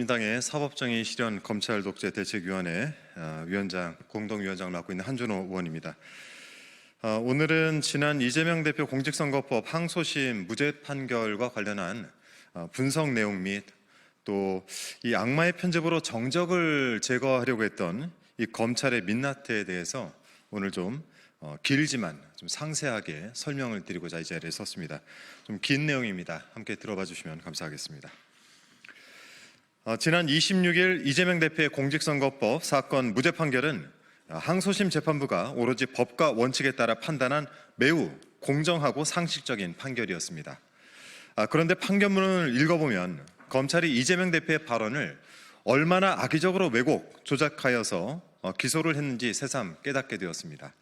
더불어민주당의 사법정의 실현 검찰 독재 대책위원회 공동위원장을 맡고 있는 한준호 의원입니다. 오늘은 지난 이재명 대표 공직선거법 항소심 무죄 판결과 관련한 분석 내용 및 또 이 악마의 편집으로 정적을 제거하려고 했던 이 검찰의 민낯에 대해서 오늘 좀 길지만 좀 상세하게 설명을 드리고자 이 자리에 섰습니다. 좀 긴 내용입니다. 함께 들어봐 주시면 감사하겠습니다. 지난 26일 이재명 대표의 공직선거법 사건 무죄 판결은 항소심 재판부가 오로지 법과 원칙에 따라 판단한 매우 공정하고 상식적인 판결이었습니다. 그런데 판결문을 읽어보면 검찰이 이재명 대표의 발언을 얼마나 악의적으로 왜곡, 조작하여서 기소를 했는지 새삼 깨닫게 되었습니다.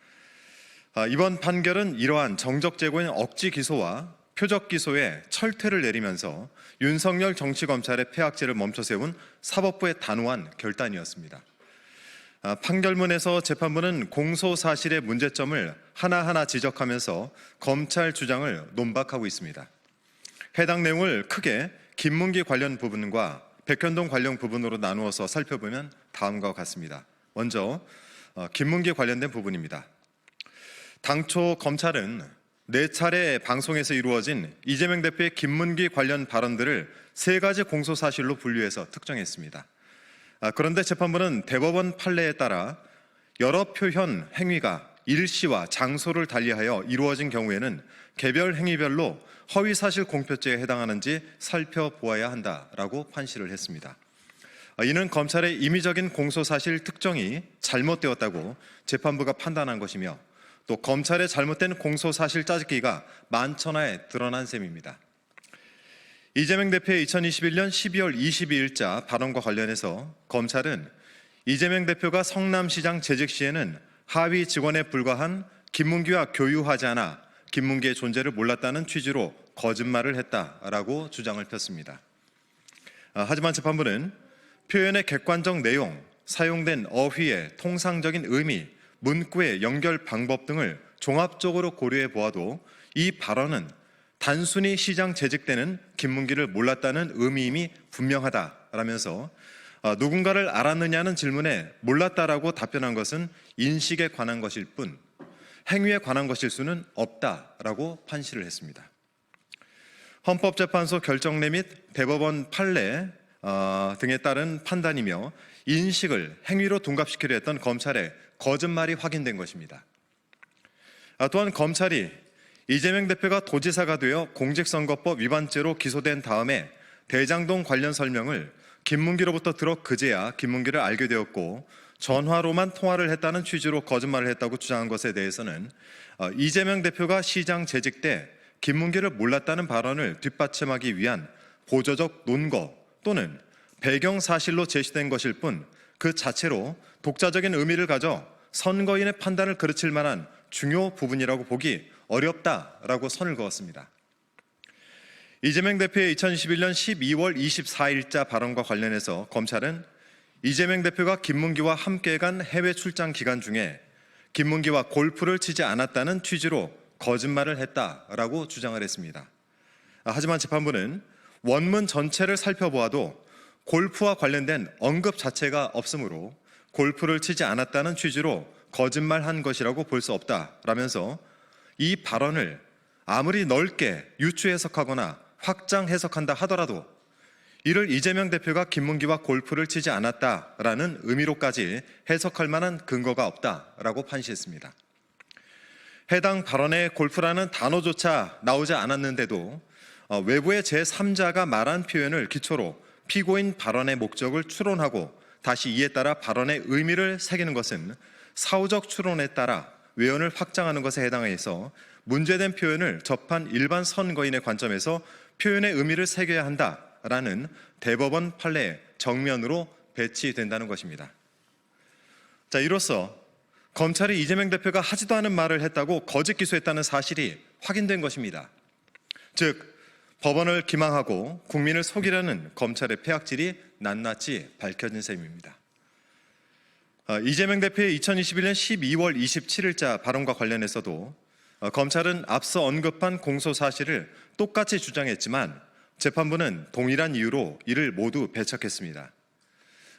이번 판결은 이러한 정적 제고인 억지 기소와 표적 기소에 철퇴를 내리면서 윤석열 정치검찰의 폐악질을 멈춰세운 사법부의 단호한 결단이었습니다. 판결문에서 재판부는 공소 사실의 문제점을 하나하나 지적하면서 검찰 주장을 논박하고 있습니다. 해당 내용을 크게 김문기 관련 부분과 백현동 관련 부분으로 나누어서 살펴보면 다음과 같습니다. 먼저 김문기 관련된 부분입니다. 당초 검찰은 4차례 방송에서 이루어진 이재명 대표의 김문기 관련 발언들을 3가지 공소사실로 분류해서 특정했습니다. 그런데 재판부는 대법원 판례에 따라 여러 표현, 행위가 일시와 장소를 달리하여 이루어진 경우에는 개별 행위별로 허위사실 공표죄에 해당하는지 살펴보아야 한다라고 판시를 했습니다. 이는 검찰의 임의적인 공소사실 특정이 잘못되었다고 재판부가 판단한 것이며 또 검찰의 잘못된 공소사실 짜집기가 만천하에 드러난 셈입니다. 이재명 대표의 2021년 12월 22일자 발언과 관련해서 검찰은 이재명 대표가 성남시장 재직 시에는 하위 직원에 불과한 김문기와 교유하지 않아 김문기의 존재를 몰랐다는 취지로 거짓말을 했다라고 주장을 폈습니다. 하지만 재판부는 표현의 객관적 내용, 사용된 어휘의 통상적인 의미, 문구의 연결 방법 등을 종합적으로 고려해 보아도 이 발언은 단순히 시장 재직 때는 김문기를 몰랐다는 의미임이 분명하다라면서 누군가를 알았느냐는 질문에 몰랐다라고 답변한 것은 인식에 관한 것일 뿐 행위에 관한 것일 수는 없다라고 판시를 했습니다. 헌법재판소 결정례 및 대법원 판례 등에 따른 판단이며 인식을 행위로 둔갑시키려 했던 검찰의 거짓말이 확인된 것입니다. 또한 검찰이 이재명 대표가 도지사가 되어 공직선거법 위반죄로 기소된 다음에 대장동 관련 설명을 김문기로부터 들어 그제야 김문기를 알게 되었고 전화로만 통화를 했다는 취지로 거짓말을 했다고 주장한 것에 대해서는 이재명 대표가 시장 재직 때 김문기를 몰랐다는 발언을 뒷받침하기 위한 보조적 논거 또는 배경 사실로 제시된 것일 뿐 그 자체로 독자적인 의미를 가져 선거인의 판단을 그르칠 만한 중요 부분이라고 보기 어렵다라고 선을 그었습니다. 이재명 대표의 2021년 12월 24일자 발언과 관련해서 검찰은 이재명 대표가 김문기와 함께 간 해외 출장 기간 중에 김문기와 골프를 치지 않았다는 취지로 거짓말을 했다라고 주장을 했습니다. 하지만 재판부는 원문 전체를 살펴보아도 골프와 관련된 언급 자체가 없으므로 골프를 치지 않았다는 취지로 거짓말한 것이라고 볼 수 없다라면서 이 발언을 아무리 넓게 유추 해석하거나 확장 해석한다 하더라도 이를 이재명 대표가 김문기와 골프를 치지 않았다라는 의미로까지 해석할 만한 근거가 없다라고 판시했습니다. 해당 발언에 골프라는 단어조차 나오지 않았는데도 외부의 제3자가 말한 표현을 기초로 피고인 발언의 목적을 추론하고 다시 이에 따라 발언의 의미를 새기는 것은 사후적 추론에 따라 외연을 확장하는 것에 해당해서 문제된 표현을 접한 일반 선거인의 관점에서 표현의 의미를 새겨야 한다라는 대법원 판례의 정면으로 배치된다는 것입니다. 이로써 검찰이 이재명 대표가 하지도 않은 말을 했다고 거짓 기소했다는 사실이 확인된 것입니다. 즉 법원을 기망하고 국민을 속이려는 검찰의 폐악질이 낱낱이 밝혀진 셈입니다. 이재명 대표의 2021년 12월 27일자 발언과 관련해서도 검찰은 앞서 언급한 공소 사실을 똑같이 주장했지만 재판부는 동일한 이유로 이를 모두 배척했습니다.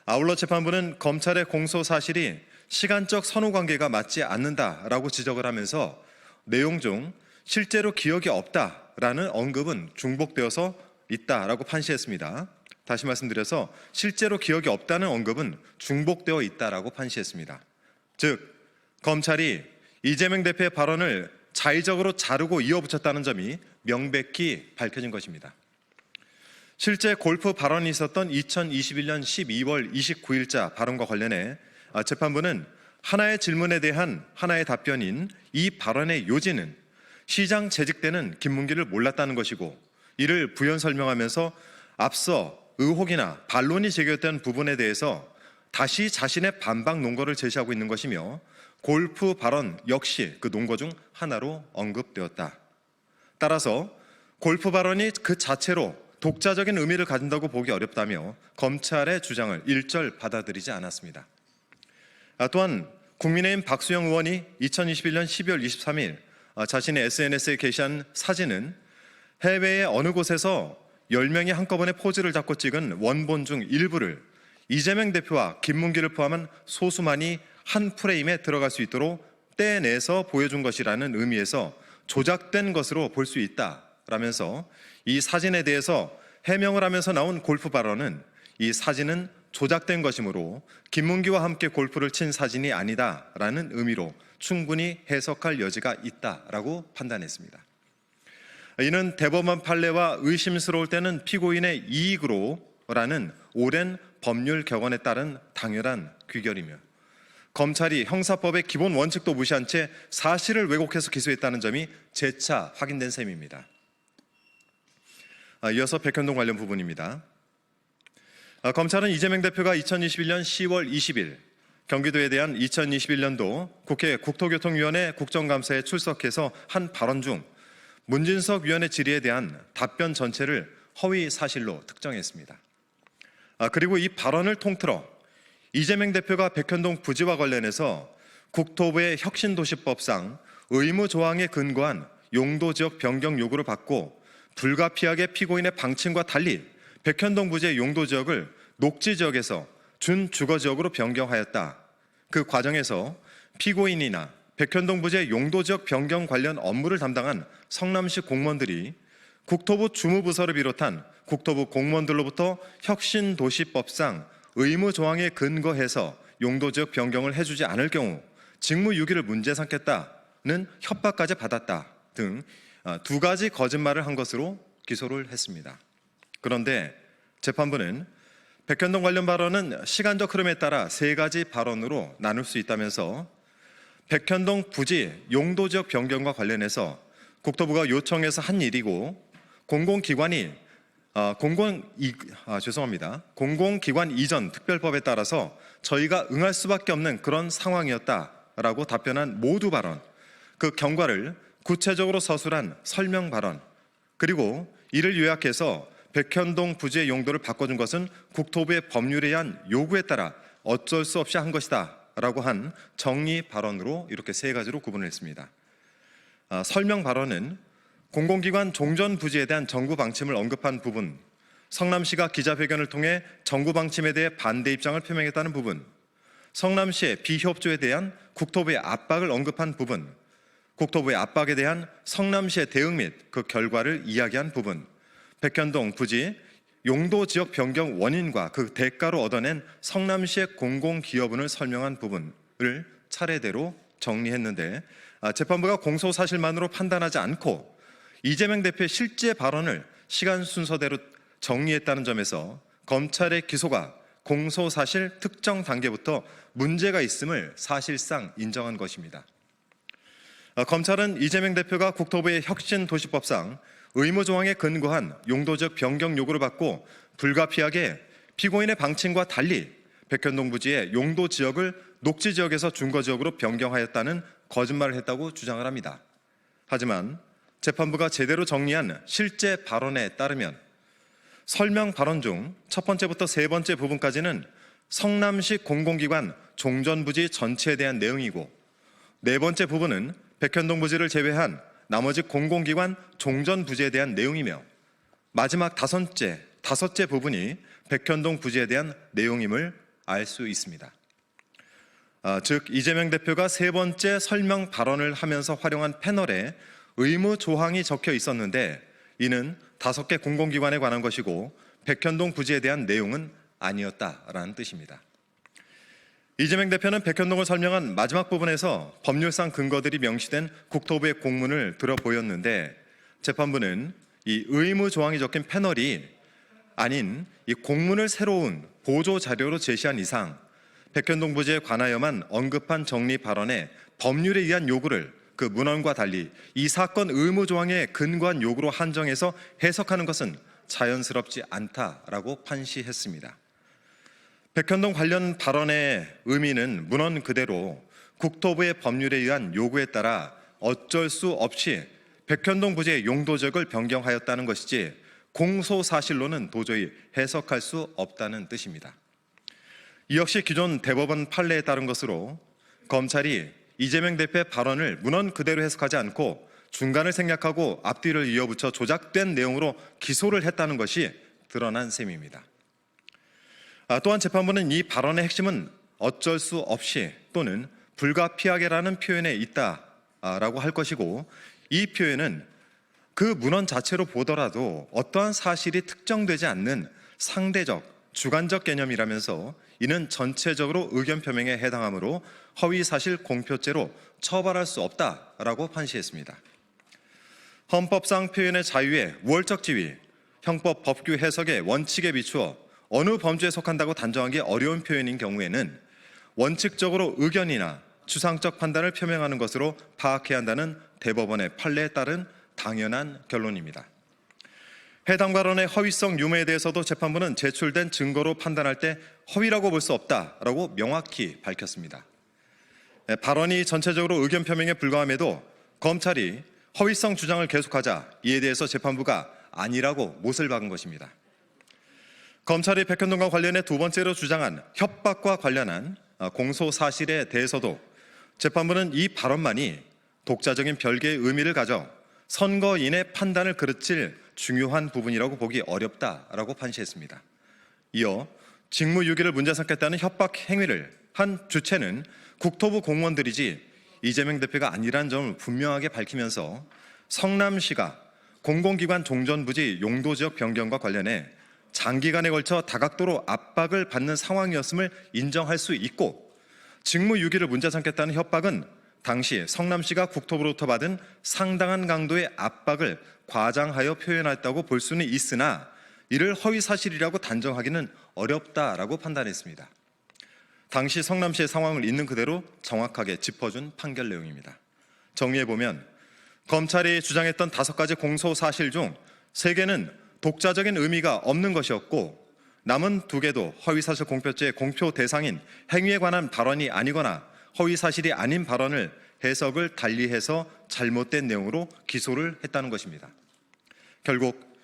아울러 재판부는 검찰의 공소 사실이 시간적 선후 관계가 맞지 않는다라고 지적을 하면서 내용 중 실제로 기억이 없다라는 언급은 중복되어서 있다라고 판시했습니다. 다시 말씀드려서 실제로 기억이 없다는 언급은 중복되어 있다라고 판시했습니다. 즉, 검찰이 이재명 대표의 발언을 자의적으로 자르고 이어붙였다는 점이 명백히 밝혀진 것입니다. 실제 골프 발언이 있었던 2021년 12월 29일자 발언과 관련해 재판부는 하나의 질문에 대한 하나의 답변인 이 발언의 요지는 시장 재직 때는 김문기를 몰랐다는 것이고, 이를 부연 설명하면서 앞서 의혹이나 반론이 제기됐던 부분에 대해서 다시 자신의 반박 논거를 제시하고 있는 것이며, 골프 발언 역시 그 논거 중 하나로 언급되었다. 따라서 골프 발언이 그 자체로 독자적인 의미를 가진다고 보기 어렵다며 검찰의 주장을 일절 받아들이지 않았습니다. 또한 국민의힘 박수영 의원이 2021년 12월 23일 자신의 SNS에 게시한 사진은 해외의 어느 곳에서 10명이 한꺼번에 포즈를 잡고 찍은 원본 중 일부를 이재명 대표와 김문기를 포함한 소수만이 한 프레임에 들어갈 수 있도록 떼내서 보여준 것이라는 의미에서 조작된 것으로 볼 수 있다라면서 이 사진에 대해서 해명을 하면서 나온 골프 발언은 이 사진은 조작된 것이므로 김문기와 함께 골프를 친 사진이 아니다라는 의미로 충분히 해석할 여지가 있다라고 판단했습니다. 이는 대법원 판례와 의심스러울 때는 피고인의 이익으로라는 오랜 법률 격언에 따른 당연한 귀결이며, 검찰이 형사법의 기본 원칙도 무시한 채 사실을 왜곡해서 기소했다는 점이 재차 확인된 셈입니다. 이어서 백현동 관련 부분입니다. 검찰은 이재명 대표가 2021년 10월 20일 경기도에 대한 2021년도 국회 국토교통위원회 국정감사에 출석해서 한 발언 중 문진석 위원의 질의에 대한 답변 전체를 허위 사실로 특정했습니다. 그리고 이 발언을 통틀어 이재명 대표가 백현동 부지와 관련해서 국토부의 혁신도시법상 의무 조항에 근거한 용도지역 변경 요구를 받고 불가피하게 피고인의 방침과 달리 백현동 부지의 용도지역을 녹지지역에서 준주거지역으로 변경하였다. 그 과정에서 피고인이나 백현동 부지의 용도지역 변경 관련 업무를 담당한 성남시 공무원들이 국토부 주무부서를 비롯한 국토부 공무원들로부터 혁신도시법상 의무 조항에 근거해서 용도지역 변경을 해주지 않을 경우 직무유기를 문제 삼겠다는 협박까지 받았다 등 두 가지 거짓말을 한 것으로 기소를 했습니다. 그런데 재판부는 백현동 관련 발언은 시간적 흐름에 따라 세 가지 발언으로 나눌 수 있다면서 백현동 부지 용도지역 변경과 관련해서 국토부가 요청해서 한 일이고 공공기관 이전 특별법에 따라서 저희가 응할 수밖에 없는 그런 상황이었다라고 답변한 모두 발언, 그 경과를 구체적으로 서술한 설명 발언, 그리고 이를 요약해서 백현동 부지의 용도를 바꿔준 것은 국토부의 법률에 의한 요구에 따라 어쩔 수 없이 한 것이다 라고 한 정의 발언으로 이렇게 세 가지로 구분을 했습니다. 설명 발언은 공공기관 종전 부지에 대한 정부 방침을 언급한 부분, 성남시가 기자회견을 통해 정부 방침에 대해 반대 입장을 표명했다는 부분, 성남시의 비협조에 대한 국토부의 압박을 언급한 부분, 국토부의 압박에 대한 성남시의 대응 및 그 결과를 이야기한 부분, 백현동 부지 용도지역 변경 원인과 그 대가로 얻어낸 성남시의 공공기여분을 설명한 부분을 차례대로 정리했는데, 재판부가 공소 사실만으로 판단하지 않고 이재명 대표의 실제 발언을 시간 순서대로 정리했다는 점에서 검찰의 기소가 공소 사실 특정 단계부터 문제가 있음을 사실상 인정한 것입니다. 검찰은 이재명 대표가 국토부의 혁신도시법상 의무 조항에 근거한 용도적 변경 요구를 받고 불가피하게 피고인의 방침과 달리 백현동 부지의 용도 지역을 녹지 지역에서 준거 지역으로 변경하였다는 거짓말을 했다고 주장을 합니다. 하지만 재판부가 제대로 정리한 실제 발언에 따르면 설명 발언 중 첫 번째부터 세 번째 부분까지는 성남시 공공기관 종전부지 전체에 대한 내용이고, 네 번째 부분은 백현동 부지를 제외한 나머지 공공기관 종전부지에 대한 내용이며, 마지막 다섯째 부분이 백현동 부지에 대한 내용임을 알 수 있습니다. 즉 이재명 대표가 세 번째 설명 발언을 하면서 활용한 패널에 의무 조항이 적혀 있었는데 이는 5개 공공기관에 관한 것이고 백현동 부지에 대한 내용은 아니었다라는 뜻입니다. 이재명 대표는 백현동을 설명한 마지막 부분에서 법률상 근거들이 명시된 국토부의 공문을 들어 보였는데 재판부는 이 의무 조항이 적힌 패널이 아닌 이 공문을 새로운 보조 자료로 제시한 이상 백현동 부지에 관하여만 언급한 정리 발언에 법률에 의한 요구를 그 문헌과 달리 이 사건 의무 조항에 근거한 요구로 한정해서 해석하는 것은 자연스럽지 않다라고 판시했습니다. 백현동 관련 발언의 의미는 문헌 그대로 국토부의 법률에 의한 요구에 따라 어쩔 수 없이 백현동 부지의 용도 지역을 변경하였다는 것이지 공소사실로는 도저히 해석할 수 없다는 뜻입니다. 이 역시 기존 대법원 판례에 따른 것으로 검찰이 이재명 대표의 발언을 문헌 그대로 해석하지 않고 중간을 생략하고 앞뒤를 이어붙여 조작된 내용으로 기소를 했다는 것이 드러난 셈입니다. 또한 재판부는 이 발언의 핵심은 어쩔 수 없이 또는 불가피하게라는 표현에 있다라고 할 것이고 이 표현은 그 문헌 자체로 보더라도 어떠한 사실이 특정되지 않는 상대적, 주관적 개념이라면서 이는 전체적으로 의견 표명에 해당하므로 허위사실 공표죄로 처벌할 수 없다라고 판시했습니다. 헌법상 표현의 자유의 우월적 지위, 형법 법규 해석의 원칙에 비추어 어느 범죄에 속한다고 단정하기 어려운 표현인 경우에는 원칙적으로 의견이나 추상적 판단을 표명하는 것으로 파악해야 한다는 대법원의 판례에 따른 당연한 결론입니다. 해당 발언의 허위성 유무에 대해서도 재판부는 제출된 증거로 판단할 때 허위라고 볼 수 없다라고 명확히 밝혔습니다. 발언이 전체적으로 의견 표명에 불과함에도 검찰이 허위성 주장을 계속하자 이에 대해서 재판부가 아니라고 못을 박은 것입니다. 검찰이 백현동과 관련해 두 번째로 주장한 협박과 관련한 공소 사실에 대해서도 재판부는 이 발언만이 독자적인 별개의 의미를 가져 선거인의 판단을 그르칠 중요한 부분이라고 보기 어렵다라고 판시했습니다. 이어 직무유기를 문제 삼겠다는 협박 행위를 한 주체는 국토부 공무원들이지 이재명 대표가 아니라는 점을 분명하게 밝히면서 성남시가 공공기관 종전부지 용도지역 변경과 관련해 장기간에 걸쳐 다각도로 압박을 받는 상황이었음을 인정할 수 있고 직무유기를 문제 삼겠다는 협박은 당시 성남시가 국토부로부터 받은 상당한 강도의 압박을 과장하여 표현했다고 볼 수는 있으나 이를 허위사실이라고 단정하기는 어렵다라고 판단했습니다. 당시 성남시의 상황을 있는 그대로 정확하게 짚어준 판결 내용입니다. 정리해보면 검찰이 주장했던 5가지 공소사실 중 3개는 독자적인 의미가 없는 것이었고 남은 2개도 허위사실 공표죄의 공표 대상인 행위에 관한 발언이 아니거나 허위사실이 아닌 발언을 해석을 달리해서 잘못된 내용으로 기소를 했다는 것입니다. 결국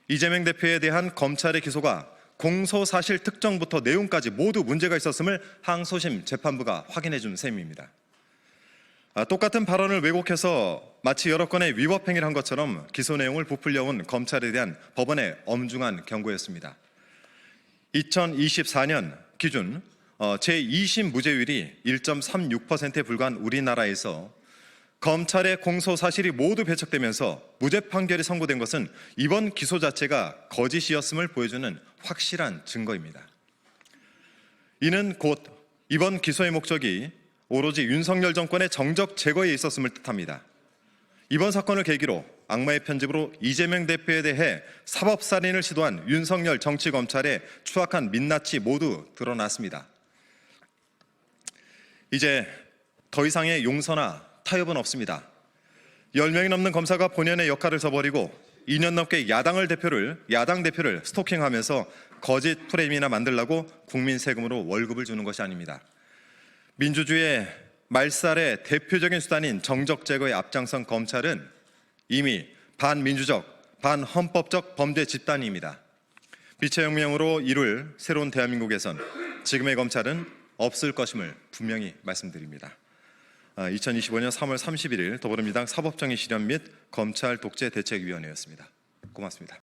이재명 대표에 대한 검찰의 기소가 공소사실 특정부터 내용까지 모두 문제가 있었음을 항소심 재판부가 확인해 준 셈입니다. 똑같은 발언을 왜곡해서 마치 여러 건의 위법 행위를 한 것처럼 기소 내용을 부풀려온 검찰에 대한 법원의 엄중한 경고였습니다. 2024년 기준 제2심 무죄율이 1.36%에 불과한 우리나라에서 검찰의 공소사실이 모두 배척되면서 무죄 판결이 선고된 것은 이번 기소 자체가 거짓이었음을 보여주는 확실한 증거입니다. 이는 곧 이번 기소의 목적이 오로지 윤석열 정권의 정적 제거에 있었음을 뜻합니다. 이번 사건을 계기로 악마의 편집으로 이재명 대표에 대해 사법살인을 시도한 윤석열 정치검찰의 추악한 민낯이 모두 드러났습니다. 이제 더 이상의 용서나 타협은 없습니다. 10명이 넘는 검사가 본연의 역할을 저버리고 2년 넘게 야당 대표를 스토킹하면서 거짓 프레임이나 만들라고 국민 세금으로 월급을 주는 것이 아닙니다. 민주주의의 말살의 대표적인 수단인 정적 제거에 앞장선 검찰은 이미 반민주적, 반헌법적 범죄 집단입니다. 빛의 혁명으로 이룰 새로운 대한민국에선 지금의 검찰은 없을 것임을 분명히 말씀드립니다. 2025년 3월 31일 더불어민주당 사법정의 실현 및 검찰 독재 대책위원회였습니다. 고맙습니다.